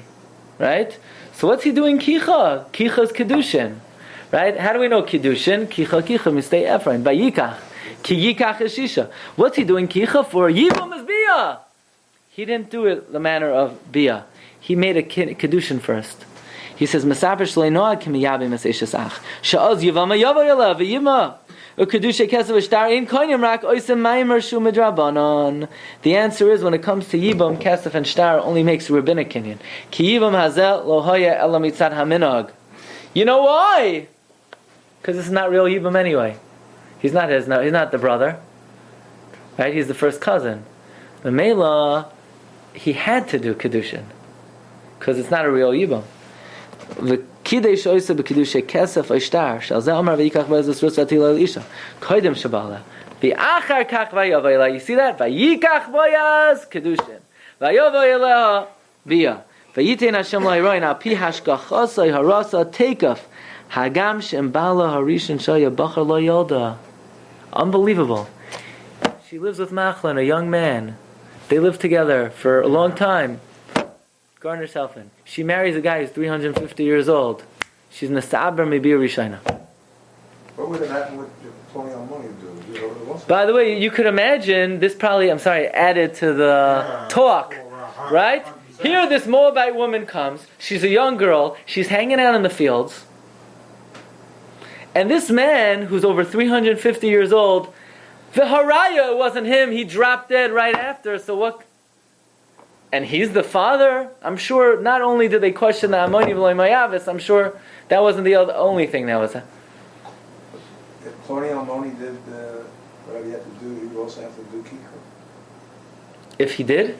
Right? So what's he doing kicha? Kicha is kedushin. Right? How do we know kedushin? Kicha mistay Ephraim. Vayikach. Ki yikach eshisha. What's he doing kicha for? Yibam is bia. He didn't do it the manner of bia. He made a kedushin first. He says, "Mesaper shlei noad k'miyabe meseshes ach. Sha'oz yivama yava yala v'yima. Ukedusha kesav ishtar ein koinim rak oisem maimer shu midrabanon." The answer is, when it comes to yibam, kesef and shtar only makes rabbinic kinyan. Ki yibam hazel lo haya ela mitzad haminog. You know why? Because it's not real yibam anyway. He's not the brother, right? He's the first cousin. The Mela, he had to do kedushin because it's not a real yibam. The kidesh oisa b'kedushay kesef oishtar shal zeh amar v'yikach v'ezos rutz v'atila l'isha koydem shabala v'achar kach v'yavayla. You see that? V'yikach v'yaz kedushin v'yavayla bia v'yitein Hashem la'iroin al pi hashgachasai harasa teikaf hagam shem bala harishin shaya bachar lo yolda. Unbelievable. She lives with Machlin, a young man. They live together for a long time. Garner Selfin. She marries a guy who's 350 years old. She's Nasaber Mebir Rishayna. What would it happen with Tony Almoni do? By the way, you could imagine this probably, added to the talk. Right? Here this Moabite woman comes. She's a young girl. She's hanging out in the fields. And this man, who's over 350 years old, the haraya, it wasn't him, he dropped dead right after, so what? And he's the father? I'm sure not only did they question the Amoni v'loy mayavis, I'm sure that wasn't the only thing that was. If Ploni Almoni did whatever he had to do, he would also have to do Kikar. If he did?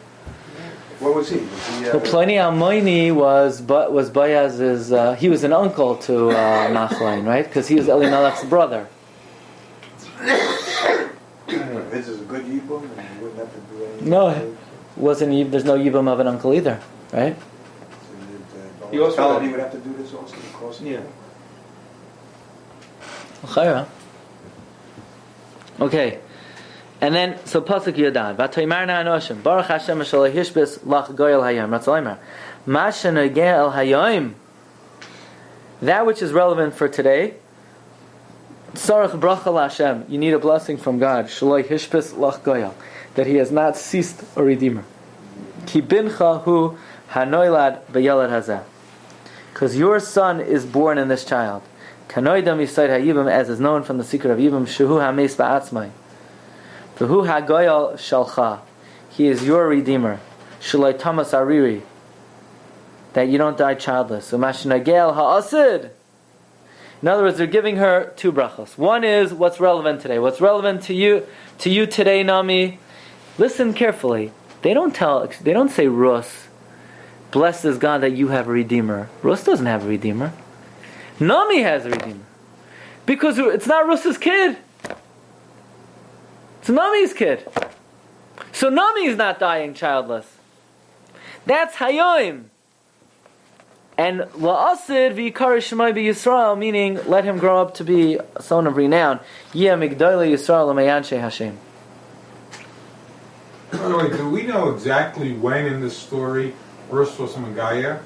What was he? Was he Well, Ploni Almoni was Boaz's, he was an uncle to Machlain, right? Because he was Elimelech's brother. His is a good Yibum, and he wouldn't have to do anything. No, there's no Yibum of an uncle either, right? He also he would have to do this also, of course. Yeah. Okay, and then so pasuk Yadad. V'toimarna anoshim Baruch Hashem Shalei Hishbis Lach Goyel Hayom. Ratzalaimer. Mashenogeh El Hayom. That which is relevant for today. Tzarich bracha Hashem. You need a blessing from God. Shalei Hishbis Lach Goyel. That He has not ceased a redeemer. Ki bincha hu hanoilad b'yelad hazeh. Because your son is born in this child. Kanoidam Yisayid HaYibam, as is known from the secret of Yibam, Shehu HaMeis Ba'atzmai. V'hu HaGoyal Shalcha. He is your redeemer. Shalai Tamas Ariri. That you don't die childless. U'mashinagel Ha'asid. In other words, they're giving her two brachos. One is what's relevant today. What's relevant to you today, Nami. Listen carefully. They don't say Rus. Blessed is God that you have a redeemer. Rus doesn't have a redeemer. Nami has a redeemer. Because it's not Rus's kid. It's Nami's kid. So Nami is not dying childless. That's Hayoim. And La'asid v'yikar Shemai b'Yisrael, meaning let him grow up to be a son of renown. Yeh migdolei Yisrael l'mayanshe Hashem. By the way, do we know exactly when in this story Rus was Megaya?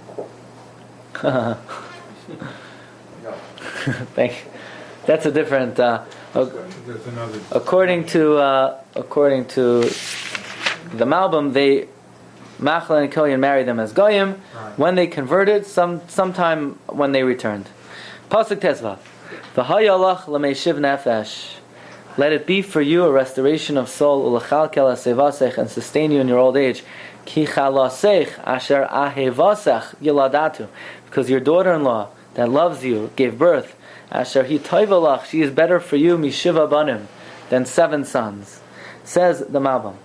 That's a different. According to the Malbim, Machla and Killian married them as Goyim. Right. When they converted, sometime when they returned. Pasuk Tezvav. V'hayalach l'meishiv nefesh. Let it be for you a restoration of soul, u'lechalkel asevasech, and sustain you in your old age. Ki chalasech asher ahevasech yiladatu. Because your daughter-in-law that loves you gave birth. Asher hi toivalach, she is better for you mishiva banim, than 7 sons. Says the Malbim.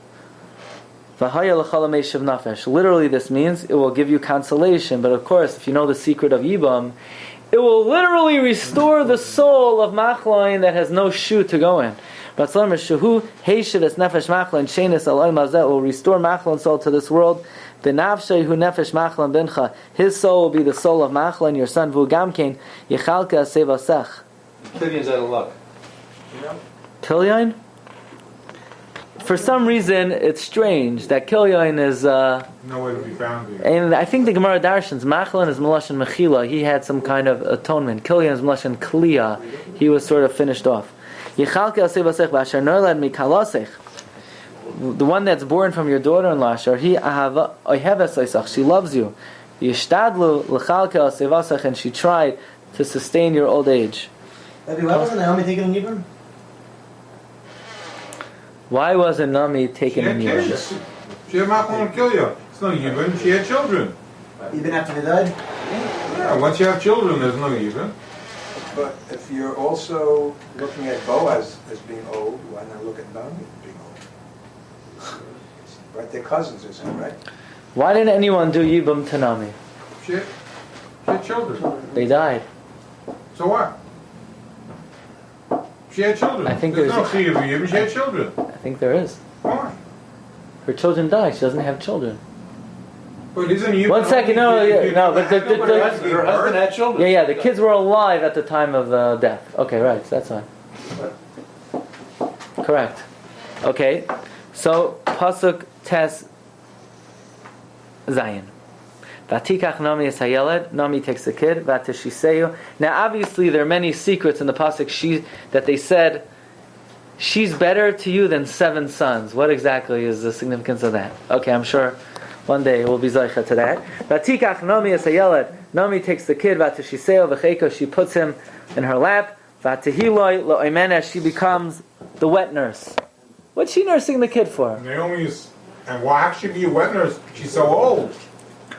Literally this means it will give you consolation, but of course if you know the secret of Yibam, it will literally restore the soul of Machlain that has no shoe to go in. But will restore Machlain's soul to this world. His soul will be the soul of Machlain, your son Vugamkein. Killian's out of luck. Killian? For some reason, it's strange that Killian is. Nowhere to be found here. And I think the Gemara Darshans, Machlin is Melashon Mechila. He had some kind of atonement. Killian is Melashon Kliya. He was sort of finished off. The one that's born from your daughter-in-law, she loves you. And she tried to sustain your old age. Rabbi, why wasn't Naomi taken in Yibam? Why wasn't Nami taken in She had Yibam? kids. She had Machlon and Kilya. It's no Yibam. She had children. Even after they died? Yeah, once you have children, there's no Yibam. But if you're also looking at Boaz as being old, why not look at Nami as being old? Right, they're cousins or something, right? Why didn't anyone do Yibam to Nami? She had children. They died. So what? She had children. I think there's no there's- Chiyuv Yibam. She had children. I think there is. Why? Her children died. She doesn't have children. But isn't Yibam? One second, no, but Her husband had children. yeah, the kids were alive at the time of the death. Okay, right, so that's fine. Correct. Okay, so pasuk tes zayin. Vatikach Nami is hayeled. Nami takes the kid. Vatishiseyu. Now, obviously, there are many secrets in the pasuk that they said she's better to you than 7 sons. What exactly is the significance of that? Okay, I'm sure one day we'll be zaycha to that. Vatikach Nami is hayeled. Nami takes the kid. Vatishiseyu v'cheiko. She puts him in her lap. Vatehiloi lo'imenes, she becomes the wet nurse. What's she nursing the kid for? Naomi is, and why actually be a wet nurse? She's so old.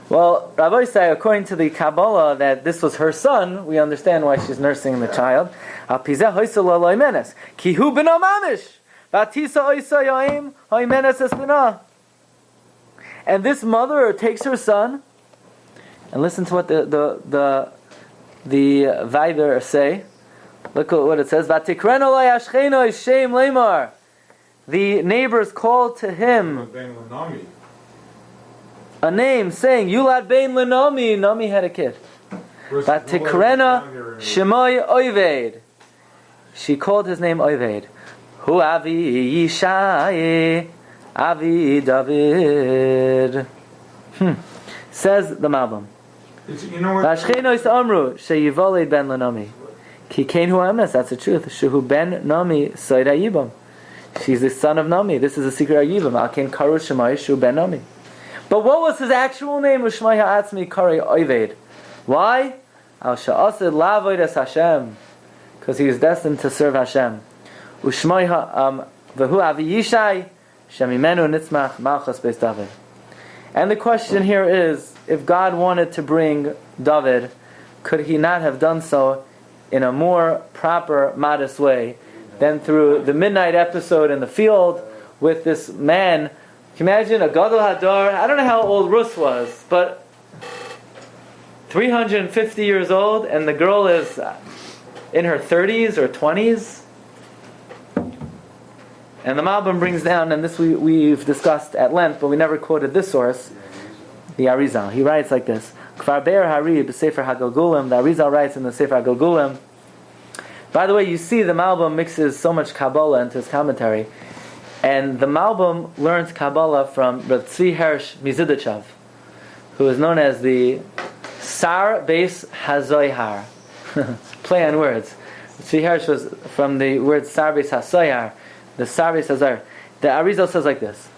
Well, Rabbi say, according to the Kabbalah, that this was her son, we understand why she's nursing the child. Al pizeh hoysel lo'imenes, ki hu b'no mamish, vatisa oysa yoim ho'imenes es b'no. And this mother takes her son, and listen to what the Viber say. Look at what it says. Vatikreno lo'yashcheno shem leimar. The neighbors called to him a name, saying, Yulad bein l'Nomi. Nomi had a kid. Vatikrena Shemoi Oived. She called his name Oived. Hu Avi Yishai Avi David. Says the Malbim. You know what? Vashcheno is Amru sheyivoled ben l'Nomi. Ki kein hu emes. That's the truth. Shehu ben Nomi soida yibam. She's the son of Nami. This is a secret Yibam. Akin karu Shemai Shu ben Nami. But what was his actual name? Ushmai ha'atzmi kari Oived. Why? Al sha'asid la'avoid es Hashem. Because he was destined to serve Hashem. Ushmai v'hu avi Yishai shemimenu nitzmach malchus beis David. And the question here is, if God wanted to bring David, could he not have done so in a more proper, modest way than through the midnight episode in the field with this man? Can you imagine a Gadol Hadar? I don't know how old Rus was, but 350 years old, and the girl is in her 30s or 20s. And the Malbim brings down, and this we've discussed at length, but we never quoted this source, the Arizal. He writes like this: Kvar Be'er Harib, Sefer HaGilgulim. The Arizal writes in the Sefer HaGilgulim. By the way, you see the Malbim mixes so much Kabbalah into his commentary. And the Malbim learns Kabbalah from Rabbi Tzvi Hersh Mizidachav, who is known as the Sar Beis Hazoyhar. Play on words. Tzvi Hersh was from the word Sar Beis Hazoyhar, the Sar Beis Hazoyhar. The Arizal says like this,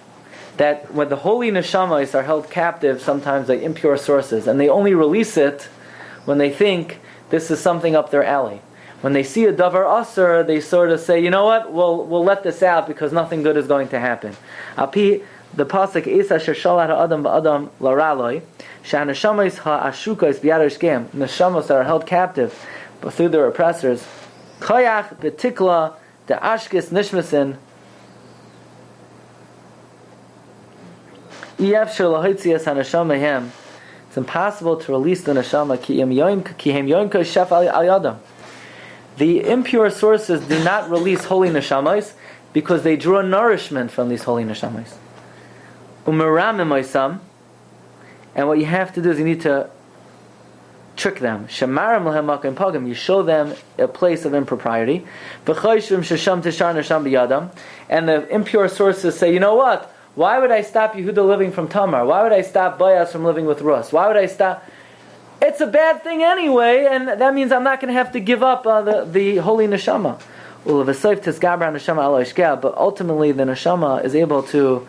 that when the holy neshamas are held captive sometimes by impure sources, and they only release it when they think this is something up their alley. When they see a davar asur, they sort of say, you know what, we'll let this out because nothing good is going to happen. Api, the pasuk Isa shershalat ha'adam ba'adam laraloi, she'hanashamas ha'ashukos b'yad shkem, neshamas that are held captive but through their oppressors, koyach betikla the ashkis nishmasin, iyefshir lahotzias hanashamahem. It's impossible to release the neshama ki hem yoim koshef al yadam. The impure sources do not release holy neshamas because they draw nourishment from these holy neshamas. And what you have to do is you need to trick them. You show them a place of impropriety. And the impure sources say, you know what? Why would I stop Yehuda living from Tamar? Why would I stop Boaz from living with Rus? Why would I stop? It's a bad thing anyway, and that means I'm not going to have to give up the holy neshama. But ultimately, the neshama is able to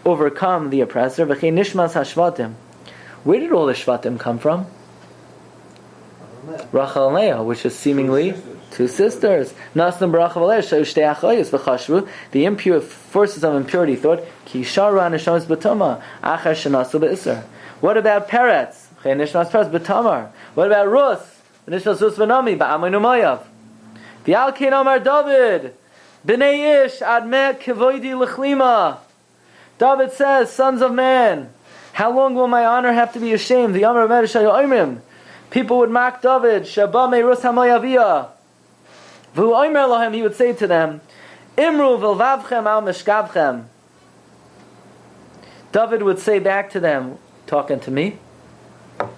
overcome the oppressor. Where did all the shvatim come from? Rachel and Leah, which is seemingly two sisters. The impure forces of impurity thought, what about Peretz? What about Rus? V'alkein Amar David, B'nei Ish admet kivoidi l'chlima. David says, sons of man, how long will my honor have to be ashamed? The Amar Med Shayu Oimrim. People would mock David. Shabba me Rus hamayaviyah. V'hu Oimer lohem, he would say to them, Imru v'lvavchem al meshkavchem. David would say back to them, talking to me,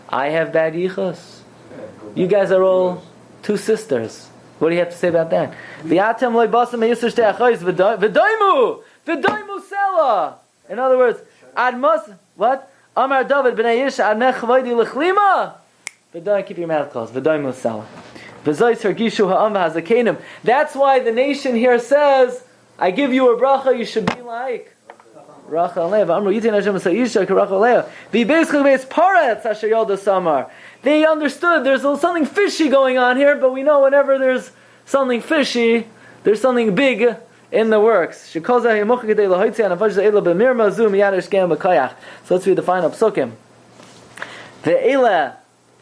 I have bad yichus. You guys are all two sisters. What do you have to say about that? V'yatem loy basam yisur shtei achayis v'doimu sela. In other words, admas what? Amar David b'nei Ish admech chavoidi l'chlima. V'doim, keep your mouth closed. V'doimu sela. V'zois hergishu ha'am v'hazakenim. That's why the nation here says, I give you a bracha, you should be like Rachel Leah. Amru yitin Hashem sa'isha k'Rachel Leah. V'beischel beis paretz asher yolda samar. They understood there's something fishy going on here, but we know whenever there's something fishy, there's something big in the works. So let's read the final psukim. Ve'ela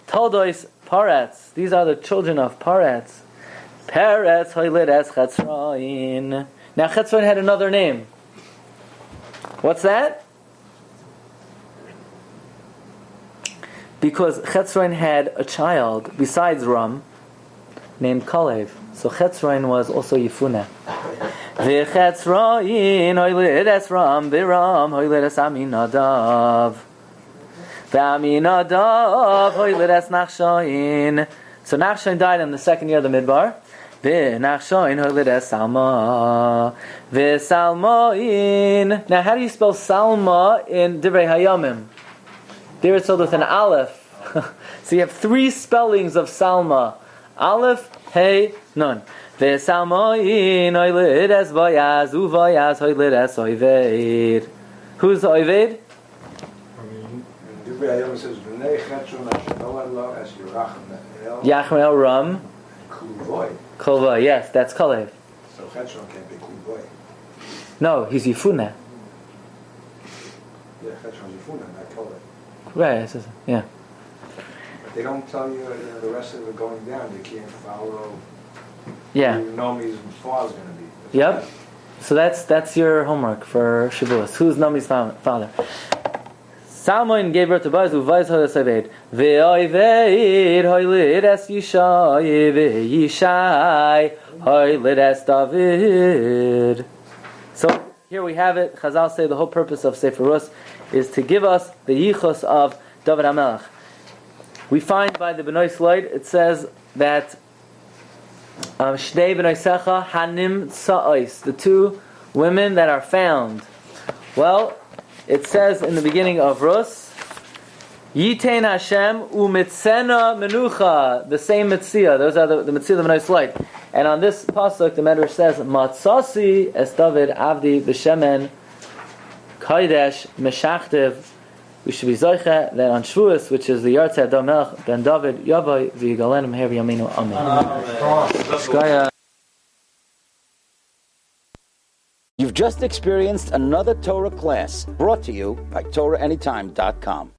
Toldois Paretz. These are the children of Paretz. Paretz Hoylides Chetzroin. Now Chetzroin had another name. What's that? Because Chetzroin had a child besides Ram named Kalev. So Chetzroin was also Yifune. V'Chetzroin Hoylides Ram Biram Hoylides Aminadav. V'Aminadav Hoylides Nachshain. So Nachshain died in the second year of the Midbar. V'Nachshain Hoylides Salma. V'Salmain. Now, how do you spell Salma in Divrei Hayamim? There it's spelled with an aleph. So you have three spellings of Salma: aleph, hey, nun. V'Salmain Hoylides Boaz Uvoyaz Hoylides Oived. Who's Oived? Divrei Hayom says, "V'nei Chetzron Asher Noah Lo Es Yerachim Yachmel Ram. Kluvoy." Kova, yes, that's Kalev. So Chetzron can't be Kluvoy. No, he's Yifune. Yeah, Chetzron's Yifuna, not Kolev. Right, yeah. But they don't tell you, the rest of it going down. They can't follow. Yeah. Who Nomi's father's going to be. Yep. So that's your homework for Shavuos. Who's Nomi's father? Salmon gave birth to Boaz, who Boaz Hoylides Oved. Ve'Oved Hoylides Yishai, Ve'Yishai Hoylides David. So here we have it. Chazal say the whole purpose of Sefer Rus is to give us the yichus of David HaMelech. We find by the Bnei Slide, it says that Shnei Bnei Secha Hanim Tsa'os, the two women that are found. Well, it says in the beginning of Rus, Yitein Hashem u'mitzena menucha, the same mitzia. Those are the mitzia of the Bnei Slide. And on this pasuk, the Medrash says, Matzasi es David avdi b'shemen kaidesh meshachtev. We should be zoiche that on Shavuos, which is the Yartzeh Adam Melech ben David, Yavai v'yigalenim her yaminu amen. Shkaya. You've just experienced another Torah class brought to you by TorahAnytime.com.